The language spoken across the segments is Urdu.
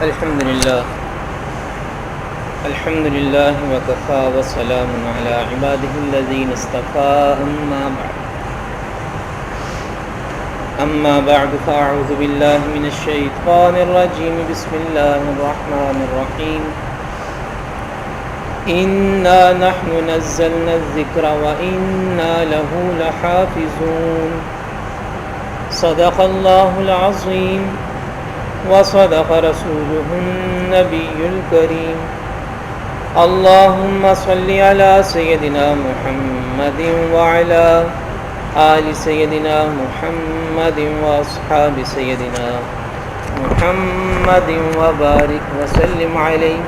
الحمد لله وكفى وسلام على عباده الذين اصطفى أما بعد فأعوذ بالله من الشيطان الرجيم بسم الله الرحمن الرحيم إنا نحن نزلنا الذكر وإنا له لحافظون صدق الله العظيم وصدق رسوله النبي الكريم اللهم صل على سيدنا محمد وعلى آل سيدنا محمد وأصحاب سيدنا محمد وبارك وسلم عليه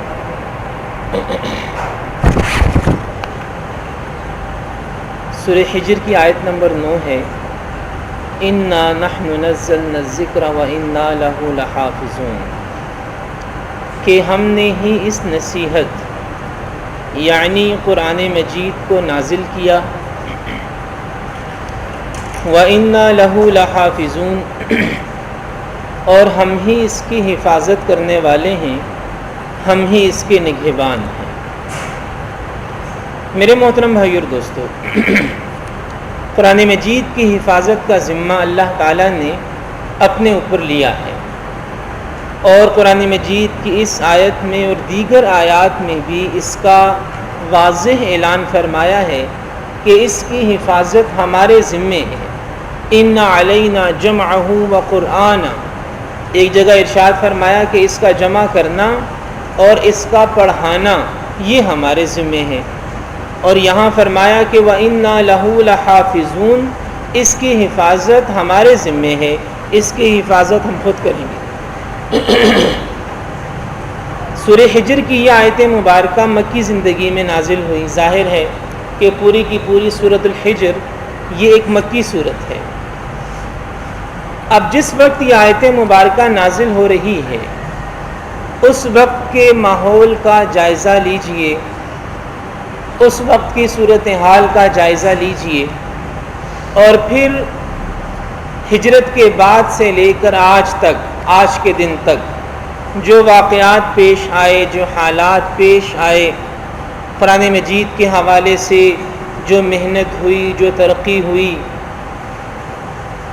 سورہ ہجر کی آیت نمبر 9 ہے انا نحن نزلنا الذکر وانا لہ لحافظون، کہ ہم نے ہی اس نصیحت یعنی قرآن مجید کو نازل کیا، وانا لہ لحافظون، اور ہم ہی اس کی حفاظت کرنے والے ہیں، ہم ہی اس کے نگہبان ہیں۔ میرے محترم بھائی اور دوستو، قرآن مجید کی حفاظت کا ذمہ اللہ تعالیٰ نے اپنے اوپر لیا ہے، اور قرآن مجید کی اس آیت میں اور دیگر آیات میں بھی اس کا واضح اعلان فرمایا ہے کہ اس کی حفاظت ہمارے ذمے ہے۔ ان علینا جمعہ و قرآن، ایک جگہ ارشاد فرمایا کہ اس کا جمع کرنا اور اس کا پڑھانا یہ ہمارے ذمے ہے، اور یہاں فرمایا کہ وَإِنَّا لَهُ لَحَافِظُونَ، اس کی حفاظت ہمارے ذمے ہے، اس کی حفاظت ہم خود کریں گے۔ سورہ ہجر کی یہ آیت مبارکہ مکی زندگی میں نازل ہوئی۔ ظاہر ہے کہ پوری کی پوری سورۃ الحجر یہ ایک مکی صورت ہے۔ اب جس وقت یہ آیت مبارکہ نازل ہو رہی ہے اس وقت کے ماحول کا جائزہ لیجئے، اس وقت کی صورتحال کا جائزہ لیجئے، اور پھر ہجرت کے بعد سے لے کر آج تک، آج کے دن تک جو واقعات پیش آئے، جو حالات پیش آئے، قرآن مجید کے حوالے سے جو محنت ہوئی، جو ترقی ہوئی،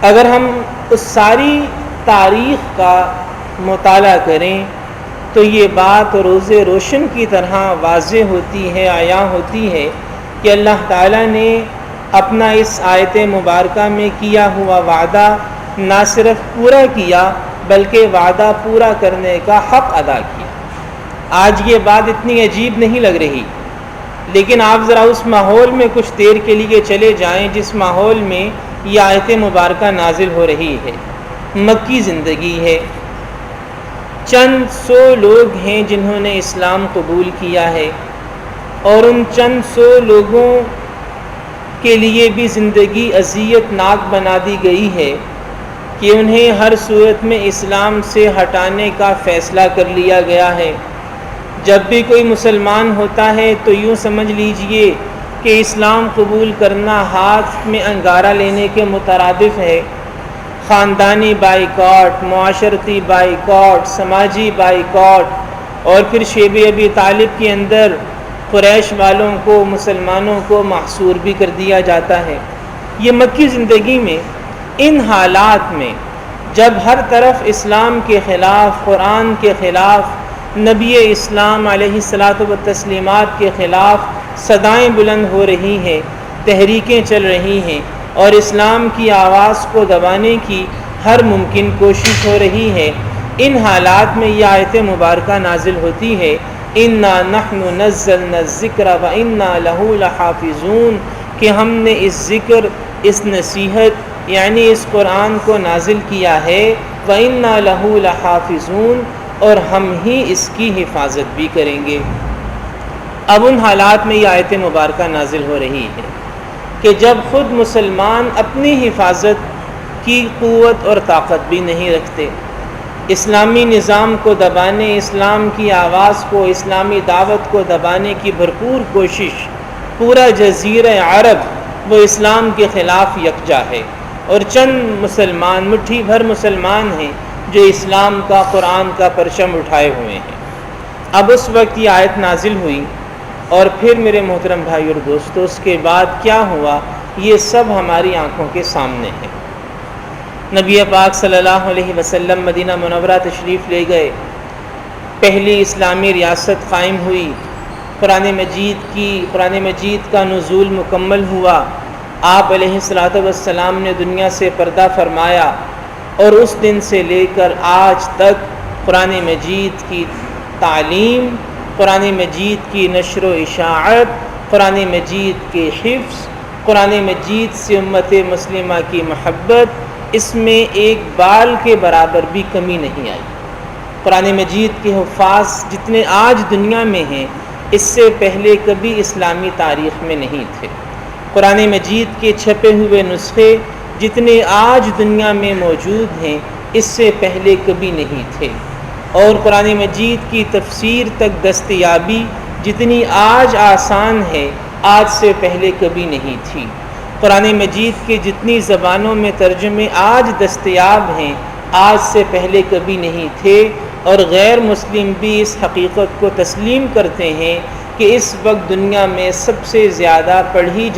اگر ہم اس ساری تاریخ کا مطالعہ کریں تو یہ بات روز روشن کی طرح واضح ہوتی ہے، عیاں ہوتی ہے کہ اللہ تعالیٰ نے اپنا اس آیت مبارکہ میں کیا ہوا وعدہ نہ صرف پورا کیا بلکہ وعدہ پورا کرنے کا حق ادا کیا۔ آج یہ بات اتنی عجیب نہیں لگ رہی، لیکن آپ ذرا اس ماحول میں کچھ دیر کے لیے چلے جائیں جس ماحول میں یہ آیت مبارکہ نازل ہو رہی ہے۔ مکی زندگی ہے، چند سو لوگ ہیں جنہوں نے اسلام قبول کیا ہے، اور ان چند سو لوگوں کے لیے بھی زندگی اذیت ناک بنا دی گئی ہے کہ انہیں ہر صورت میں اسلام سے ہٹانے کا فیصلہ کر لیا گیا ہے۔ جب بھی کوئی مسلمان ہوتا ہے تو یوں سمجھ لیجئے کہ اسلام قبول کرنا ہاتھ میں انگارہ لینے کے مترادف ہے۔ خاندانی بائیکاٹ، معاشرتی بائیکاٹ، سماجی بائیکاٹ، اور پھر شیب ابی طالب کے اندر قریش والوں کو، مسلمانوں کو محصور بھی کر دیا جاتا ہے۔ یہ مکی زندگی میں ان حالات میں جب ہر طرف اسلام کے خلاف، قرآن کے خلاف، نبی اسلام علیہ الصلاۃ والتسلیمات کے خلاف صدائیں بلند ہو رہی ہیں، تحریکیں چل رہی ہیں، اور اسلام کی آواز کو دبانے کی ہر ممکن کوشش ہو رہی ہے، ان حالات میں یہ آیت مبارکہ نازل ہوتی ہے انا نحن نزلنا الذکر وانا لہ لحافظون، کہ ہم نے اس ذکر، اس نصیحت یعنی اس قرآن کو نازل کیا ہے، وانا لہ لحافظون، اور ہم ہی اس کی حفاظت بھی کریں گے۔ اب ان حالات میں یہ آیت مبارکہ نازل ہو رہی ہے کہ جب خود مسلمان اپنی حفاظت کی قوت اور طاقت بھی نہیں رکھتے، اسلامی نظام کو دبانے، اسلام کی آواز کو، اسلامی دعوت کو دبانے کی بھرپور کوشش، پورا جزیرہ عرب وہ اسلام کے خلاف یکجا ہے، اور چند مسلمان، مٹھی بھر مسلمان ہیں جو اسلام کا قرآن کا پرچم اٹھائے ہوئے ہیں۔ اب اس وقت یہ آیت نازل ہوئی، اور پھر میرے محترم بھائی اور دوستو اس کے بعد کیا ہوا یہ سب ہماری آنکھوں کے سامنے ہے۔ نبی پاک صلی اللہ علیہ وسلم مدینہ منورہ تشریف لے گئے، پہلی اسلامی ریاست قائم ہوئی، قرآن مجید کا نزول مکمل ہوا، آپ علیہ الصلوۃ والسلام نے دنیا سے پردہ فرمایا، اور اس دن سے لے کر آج تک قرآن مجید کی تعلیم، قرآن مجید کی نشر و اشاعت، قرآن مجید کے حفظ، قرآن مجید سے امت مسلمہ کی محبت، اس میں ایک بال کے برابر بھی کمی نہیں آئی۔ قرآن مجید کے حفاظ جتنے آج دنیا میں ہیں اس سے پہلے کبھی اسلامی تاریخ میں نہیں تھے۔ قرآن مجید کے چھپے ہوئے نسخے جتنے آج دنیا میں موجود ہیں اس سے پہلے کبھی نہیں تھے، اور قرآن مجید کی تفسیر تک دستیابی جتنی آج آسان ہے آج سے پہلے کبھی نہیں تھی۔ قرآن مجید کے جتنی زبانوں میں ترجمے آج دستیاب ہیں آج سے پہلے کبھی نہیں تھے، اور غیر مسلم بھی اس حقیقت کو تسلیم کرتے ہیں کہ اس وقت دنیا میں سب سے زیادہ پڑھائی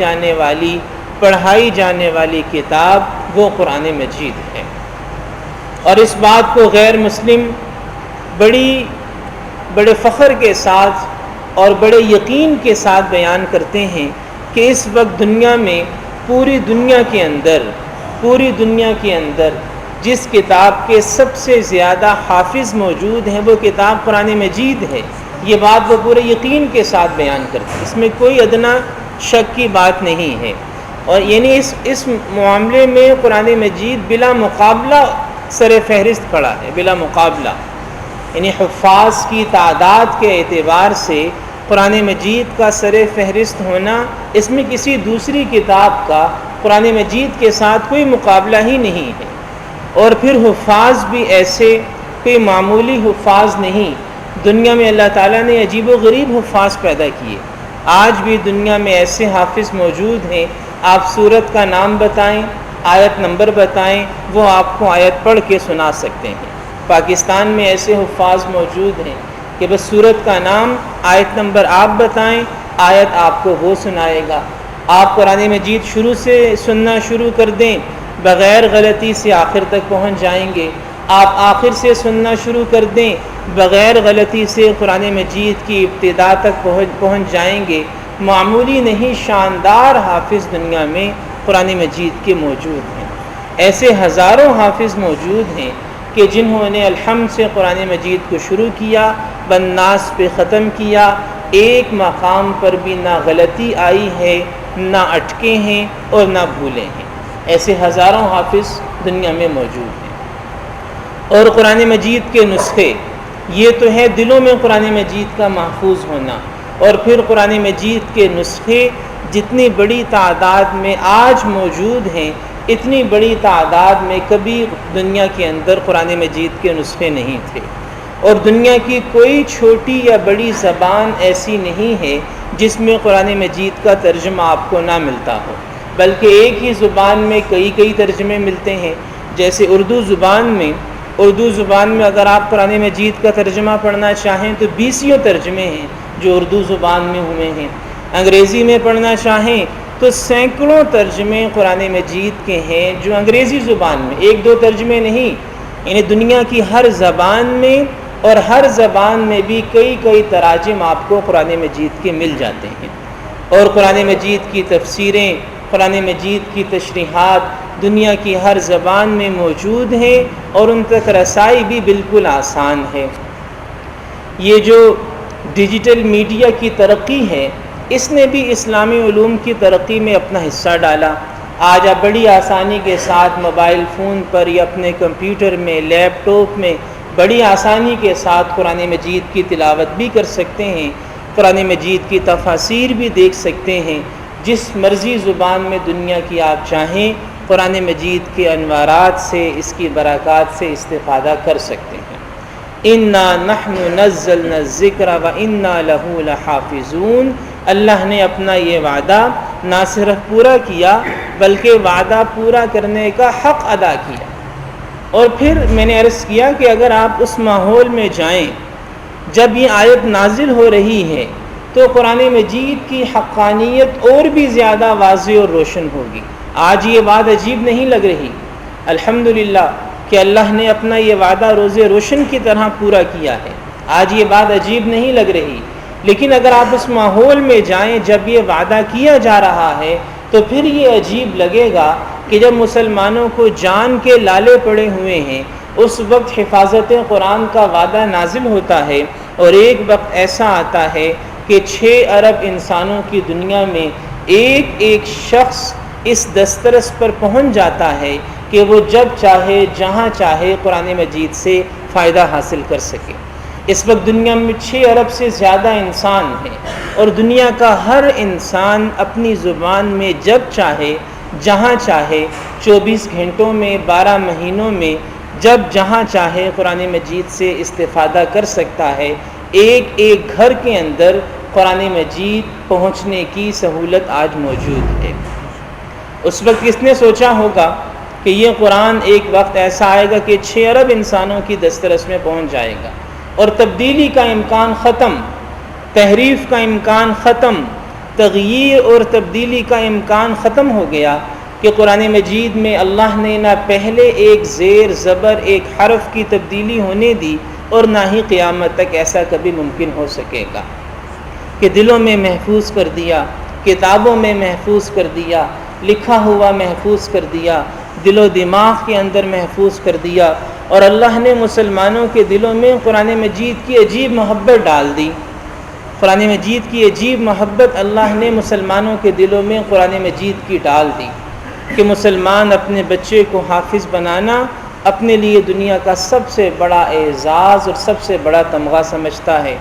جانے والی کتاب وہ قرآن مجید ہے۔ اور اس بات کو غیر مسلم بڑے فخر کے ساتھ اور بڑے یقین کے ساتھ بیان کرتے ہیں کہ اس وقت دنیا میں پوری دنیا کے اندر جس کتاب کے سب سے زیادہ حافظ موجود ہیں وہ کتاب قرآن مجید ہے۔ یہ بات وہ پورے یقین کے ساتھ بیان کرتے ہیں، اس میں کوئی ادنا شک کی بات نہیں ہے، اور یعنی اس معاملے میں قرآن مجید بلا مقابلہ سر فہرست کھڑا ہے، بلا مقابلہ۔ یعنی حفاظ کی تعداد کے اعتبار سے قرآن مجید کا سر فہرست ہونا، اس میں کسی دوسری کتاب کا قرآن مجید کے ساتھ کوئی مقابلہ ہی نہیں ہے۔ اور پھر حفاظ بھی ایسے کوئی معمولی حفاظ نہیں، دنیا میں اللہ تعالیٰ نے عجیب و غریب حفاظ پیدا کیے۔ آج بھی دنیا میں ایسے حافظ موجود ہیں، آپ سورت کا نام بتائیں، آیت نمبر بتائیں، وہ آپ کو آیت پڑھ کے سنا سکتے ہیں۔ پاکستان میں ایسے حفاظ موجود ہیں کہ بس سورت کا نام، آیت نمبر آپ بتائیں، آیت آپ کو وہ سنائے گا۔ آپ قرآن مجید شروع سے سننا شروع کر دیں، بغیر غلطی سے آخر تک پہنچ جائیں گے۔ آپ آخر سے سننا شروع کر دیں، بغیر غلطی سے قرآن مجید کی ابتدا تک پہنچ جائیں گے۔ معمولی نہیں، شاندار حافظ دنیا میں قرآن مجید کے موجود ہیں۔ ایسے ہزاروں حافظ موجود ہیں کہ جنہوں نے الحمد سے قرآن مجید کو شروع کیا، بالناس پہ ختم کیا، ایک مقام پر بھی نہ غلطی آئی ہے، نہ اٹکے ہیں اور نہ بھولے ہیں۔ ایسے ہزاروں حافظ دنیا میں موجود ہیں۔ اور قرآن مجید کے نسخے، یہ تو ہے دلوں میں قرآن مجید کا محفوظ ہونا، اور پھر قرآن مجید کے نسخے جتنی بڑی تعداد میں آج موجود ہیں اتنی بڑی تعداد میں کبھی دنیا کے اندر قرآن مجید کے نسخے نہیں تھے۔ اور دنیا کی کوئی چھوٹی یا بڑی زبان ایسی نہیں ہے جس میں قرآن مجید کا ترجمہ آپ کو نہ ملتا ہو، بلکہ ایک ہی زبان میں کئی ترجمے ملتے ہیں۔ جیسے اردو زبان میں اگر آپ قرآن مجید کا ترجمہ پڑھنا چاہیں تو 20 ترجمے ہیں جو اردو زبان میں ہوئے ہیں۔ انگریزی میں پڑھنا چاہیں تو سینکڑوں ترجمے قرآن مجید کے ہیں جو انگریزی زبان میں، 1-2 ترجمے نہیں، یعنی دنیا کی ہر زبان میں، اور ہر زبان میں بھی کئی تراجم آپ کو قرآن مجید کے مل جاتے ہیں۔ اور قرآن مجید کی تفسیریں، قرآن مجید کی تشریحات دنیا کی ہر زبان میں موجود ہیں، اور ان تک رسائی بھی بالکل آسان ہے۔ یہ جو ڈیجیٹل میڈیا کی ترقی ہے اس نے بھی اسلامی علوم کی ترقی میں اپنا حصہ ڈالا۔ آج آپ بڑی آسانی کے ساتھ موبائل فون پر یا اپنے کمپیوٹر میں، لیپ ٹاپ میں بڑی آسانی کے ساتھ قرآن مجید کی تلاوت بھی کر سکتے ہیں، قرآن مجید کی تفاسیر بھی دیکھ سکتے ہیں۔ جس مرضی زبان میں دنیا کی آپ چاہیں قرآن مجید کے انوارات سے، اس کی برکات سے استفادہ کر سکتے ہیں۔ اِنَّا نَحْنُ نَزَّلْنَا الذِّكْرَ وَإِنَّا لَهُ لَحَافِظُونَ۔ اللہ نے اپنا یہ وعدہ نہ صرف پورا کیا بلکہ وعدہ پورا کرنے کا حق ادا کیا۔ اور پھر میں نے عرض کیا کہ اگر آپ اس ماحول میں جائیں جب یہ آیت نازل ہو رہی ہے تو قرآن مجید کی حقانیت اور بھی زیادہ واضح اور روشن ہوگی۔ آج یہ بات عجیب نہیں لگ رہی، الحمدللہ کہ اللہ نے اپنا یہ وعدہ روز روشن کی طرح پورا کیا ہے۔ آج یہ بات عجیب نہیں لگ رہی، لیکن اگر آپ اس ماحول میں جائیں جب یہ وعدہ کیا جا رہا ہے تو پھر یہ عجیب لگے گا کہ جب مسلمانوں کو جان کے لالے پڑے ہوئے ہیں اس وقت حفاظت قرآن کا وعدہ نازل ہوتا ہے، اور ایک وقت ایسا آتا ہے کہ 6 ارب انسانوں کی دنیا میں ایک ایک شخص اس دسترس پر پہنچ جاتا ہے کہ وہ جب چاہے جہاں چاہے قرآن مجید سے فائدہ حاصل کر سکے۔ اس وقت دنیا میں 6 ارب سے زیادہ انسان ہیں، اور دنیا کا ہر انسان اپنی زبان میں جب چاہے جہاں چاہے 24 گھنٹوں میں 12 مہینوں میں جب جہاں چاہے قرآن مجید سے استفادہ کر سکتا ہے۔ ایک ایک گھر کے اندر قرآن مجید پہنچنے کی سہولت آج موجود ہے۔ اس وقت کس نے سوچا ہوگا کہ یہ قرآن ایک وقت ایسا آئے گا کہ 6 ارب انسانوں کی دسترس میں پہنچ جائے گا، اور تبدیلی کا امکان ختم، تحریف کا امکان ختم، تغییر اور تبدیلی کا امکان ختم ہو گیا کہ قرآن مجید میں اللہ نے نہ پہلے ایک زیر زبر ایک حرف کی تبدیلی ہونے دی، اور نہ ہی قیامت تک ایسا کبھی ممکن ہو سکے گا کہ دلوں میں محفوظ کر دیا، کتابوں میں محفوظ کر دیا، لکھا ہوا محفوظ کر دیا، دل و دماغ کے اندر محفوظ کر دیا، اور اللہ نے مسلمانوں کے دلوں میں قرآن مجید کی عجیب محبت ڈال دی۔ قرآن مجید کی عجیب محبت اللہ نے مسلمانوں کے دلوں میں قرآن مجید کی ڈال دی کہ مسلمان اپنے بچے کو حافظ بنانا اپنے لیے دنیا کا سب سے بڑا اعزاز اور سب سے بڑا تمغہ سمجھتا ہے،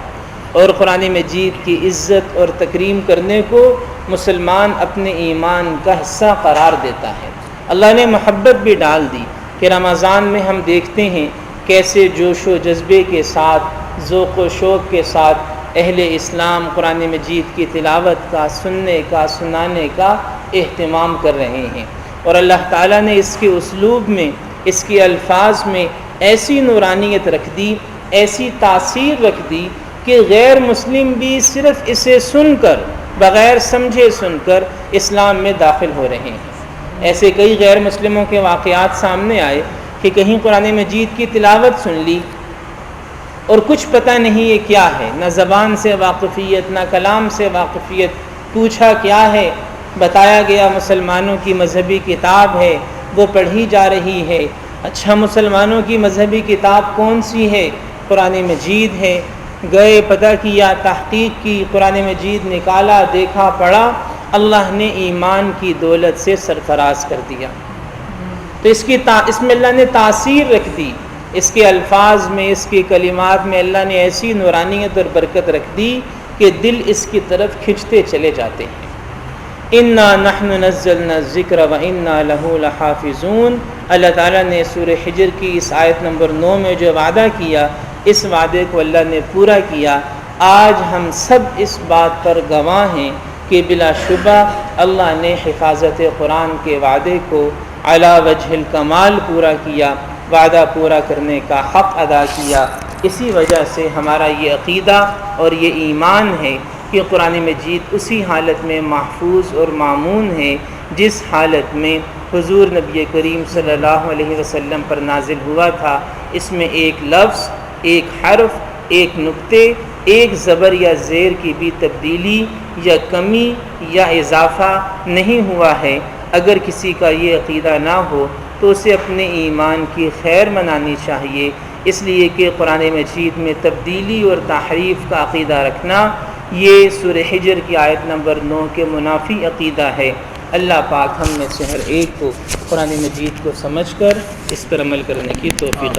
اور قرآن مجید کی عزت اور تکریم کرنے کو مسلمان اپنے ایمان کا حصہ قرار دیتا ہے۔ اللہ نے محبت بھی ڈال دی کہ رمضان میں ہم دیکھتے ہیں کیسے جوش و جذبے کے ساتھ، ذوق و شوق کے ساتھ اہل اسلام قرآن مجید کی تلاوت کا، سننے کا، سنانے کا اہتمام کر رہے ہیں، اور اللہ تعالیٰ نے اس کے اسلوب میں، اس کے الفاظ میں ایسی نورانیت رکھ دی، ایسی تاثیر رکھ دی کہ غیر مسلم بھی صرف اسے سن کر، بغیر سمجھے سن کر اسلام میں داخل ہو رہے ہیں۔ ایسے کئی غیر مسلموں کے واقعات سامنے آئے کہ کہیں قرآن مجید کی تلاوت سن لی اور کچھ پتہ نہیں یہ کیا ہے، نہ زبان سے واقفیت، نہ کلام سے واقفیت، پوچھا کیا ہے، بتایا گیا مسلمانوں کی مذہبی کتاب ہے، وہ پڑھی جا رہی ہے۔ اچھا، مسلمانوں کی مذہبی کتاب کون سی ہے؟ قرآن مجید ہے۔ گئے، پتہ کیا، تحقیق کی، قرآن مجید نکالا، دیکھا، پڑھا، اللہ نے ایمان کی دولت سے سرفراز کر دیا۔ تو اس میں اللہ نے تاثیر رکھ دی، اس کے الفاظ میں، اس کے کلمات میں اللہ نے ایسی نورانیت اور برکت رکھ دی کہ دل اس کی طرف کھنچتے چلے جاتے ہیں۔ اِنَّا نَحْنُ نَزَّلْنَا الذِّكْرَ وَإِنَّا لَهُ لَحَافِظُونَ۔ اللہ تعالیٰ نے سورہ حجر کی اس آیت نمبر 9 میں جو وعدہ کیا، اس وعدے کو اللہ نے پورا کیا۔ آج ہم سب اس بات پر گواہ ہیں کہ بلا شبہ اللہ نے حفاظت قرآن کے وعدے کو علی وجہ الکمال پورا کیا، وعدہ پورا کرنے کا حق ادا کیا۔ اسی وجہ سے ہمارا یہ عقیدہ اور یہ ایمان ہے کہ قرآن مجید اسی حالت میں محفوظ اور مامون ہے جس حالت میں حضور نبی کریم صلی اللہ علیہ وسلم پر نازل ہوا تھا۔ اس میں ایک لفظ، ایک حرف، ایک نقطے، ایک زبر یا زیر کی بھی تبدیلی یا کمی یا اضافہ نہیں ہوا ہے۔ اگر کسی کا یہ عقیدہ نہ ہو تو اسے اپنے ایمان کی خیر منانی چاہیے، اس لیے کہ قرآن مجید میں تبدیلی اور تحریف کا عقیدہ رکھنا یہ سورہ حجر کی آیت نمبر 9 کے منافی عقیدہ ہے۔ اللہ پاک ہم میں سے ہر ایک کو قرآن مجید کو سمجھ کر اس پر عمل کرنے کی توفیق